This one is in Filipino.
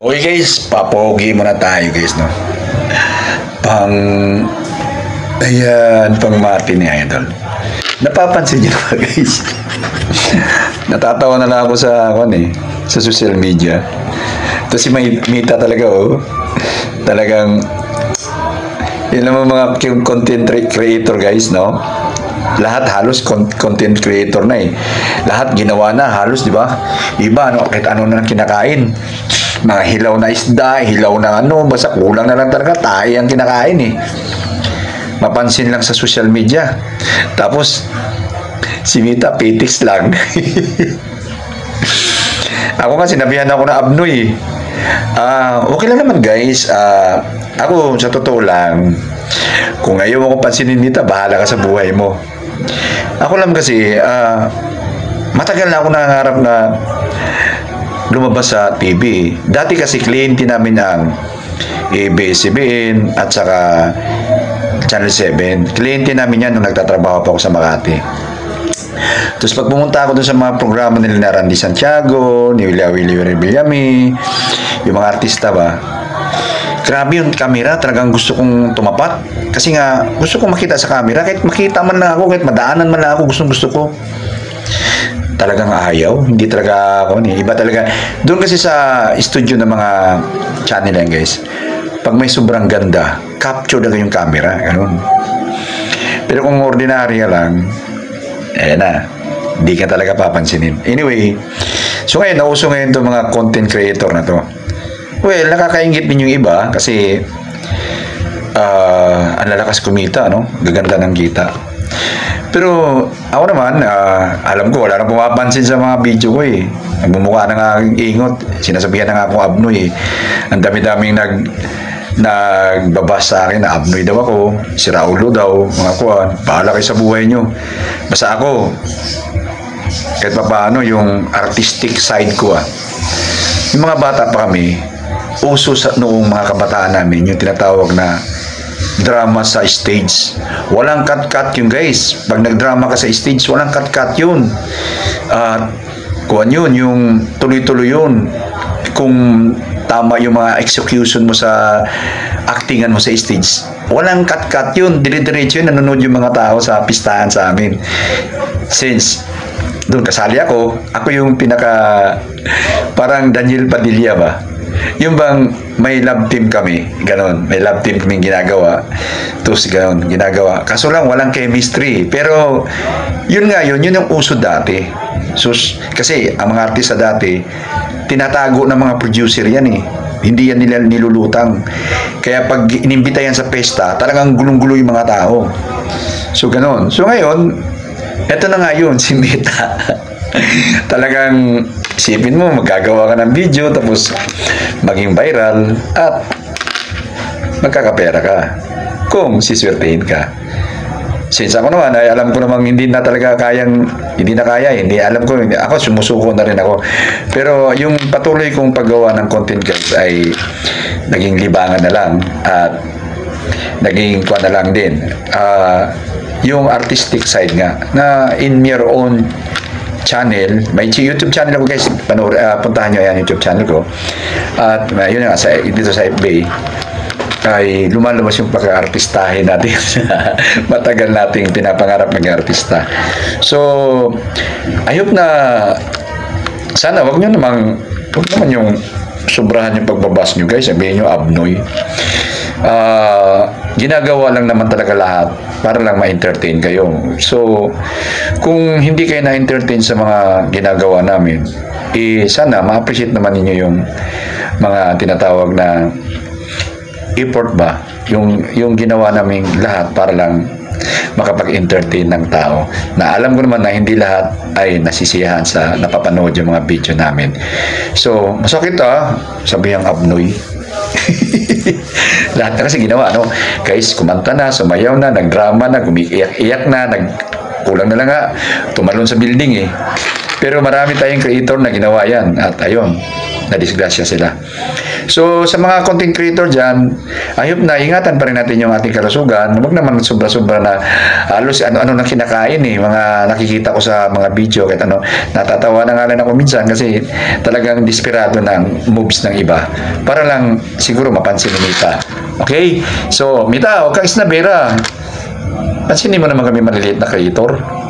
Okay guys, papogi muna tayo guys, no? Pang mati ni Idol. Napapansin niyo ba guys? Natatawa na lang ako sa social media. Ito si Mita talaga, oh. Talagang, yun naman mga content creator guys, no? Lahat halos content creator na eh. Lahat ginawa na halos, di ba? Iba, ano, kahit ano na kinakain. Mga hilaw na isda, hilaw na basta kulang na lang talaga, tayo ang kinakain eh. Mapansin lang sa social media. Tapos, si Mita, petiks lang. Ako nga, sinabihan ako na abnoy eh. Okay lang naman guys. Ako, sa totoo lang, kung ayaw mo ko pansinin Mita, bahala ka sa buhay mo. Ako lang kasi, matagal na ako nangangarap na lumabas sa TV. Dati kasi kliyente namin ang ABS-CBN at saka Channel 7. Kliyente namin yan nung nagtatrabaho pa ako sa Makati. Tapos pag pumunta ako dun sa mga programa nila na Randy Santiago, ni Willie Villami, yung mga artista ba, grabe yung camera, talagang gusto kong tumapat. Kasi nga, gusto kong makita sa camera. Kahit makita man lang ako, kahit madaanan man lang ako, gusto ko. Talagang ayaw. Hindi talaga ako. Iba talaga. Doon kasi sa studio ng mga channel yan guys, pag may sobrang ganda, capture na yung camera. Ganun. Pero kung ordinarya lang, na. Hindi ka talaga papansinin. Anyway, so ngayon, nauso ngayon itong mga content creator na to. Well, nakakaingit din yung iba kasi ang lalakas kumita, no? Gaganda ng kita. Pero ako naman, alam ko, wala nang pumapansin sa mga video ko eh. Nagmumukha na nga ingot. Sinasabihan na nga akong abnoy eh. Ang dami-daming nagbabas sa akin na abnoy daw ako. Si Raulo daw, mga kuwan. Bahala kayo sa buhay nyo. Basta ako, kahit pa paano yung artistic side ko Yung mga bata pa kami, uso noong mga kabataan namin, yung tinatawag na drama sa stage. Walang cut-cut yun guys. Pag nagdrama ka sa stage, walang cut-cut yun. Kuwan yun, yung tuloy-tuloy yun. Kung tama yung mga execution mo sa actingan mo sa stage, walang cut-cut yun. Dire-diretso yun, nanonood yung mga tao sa pistahan sa amin. Since doon kasali ako yung pinaka parang Daniel Padilla ba? Yung bang may love team kami, ganon, may love team kaming ginagawa, tapos ganon, ginagawa. Kaso lang, walang chemistry. Pero, yun yung uso dati. So, kasi, ang mga artista dati, tinatago ng mga producer yan eh. Hindi yan nila nilulutang. Kaya pag inimbita yan sa pesta, talagang gulong-gulo yung mga tao. So, ganon. So, ngayon, eto na nga yun, si Mita. Talagang isipin mo, magagawa ka ng video tapos maging viral at magkakapera ka kung siswertehin ka. Since ako naman ay alam ko namang hindi na kaya, alam ko, ako sumusuko na rin ako. Pero yung patuloy kong paggawa ng content guys ay naging libangan na lang at naging na lang din. Yung artistic side nga na in your own channel, may YouTube channel ako guys, puntahan nyo yan YouTube channel ko. At yun nga, dito sa FB ay lumalabas yung pagka-artistahin natin. Matagal nating pinapangarap maging artista. So, I hope na sana wag naman yung sobrahan yung pagbabas nyo guys, sabihin nyo abnoy. Ginagawa lang naman talaga lahat para lang ma-entertain kayo. So, kung hindi kayo na-entertain sa mga ginagawa namin, sana ma-appreciate naman ninyo yung mga tinatawag na effort ba, yung ginawa namin lahat para lang makapag-entertain ng tao. Na alam ko naman na hindi lahat ay nasisiyahan sa napapanood yung mga video namin. So, masakit sabi ang abnoy. Lahat na kasi ginawa, guys, kumanta na, sumayaw na, nagdrama na, gumiiyak-iyak na, kulang na lang tumalon sa building eh. Pero marami tayong creator na ginawa yan at ayun, nadisgrasya sila. So, sa mga content creator dyan, I hope na ingatan pa rin natin yung ating kalusugan. Huwag naman sobra-sobra na halos ano na kinakain eh. Mga nakikita ko sa mga video kahit ano, natatawa na nga lang ako minsan kasi talagang desperado ng moves ng iba. Para lang siguro mapansin ni Mita. Okay? So, Mita, huwag kang isnabera. Pansinin mo naman kami maliliit na creator.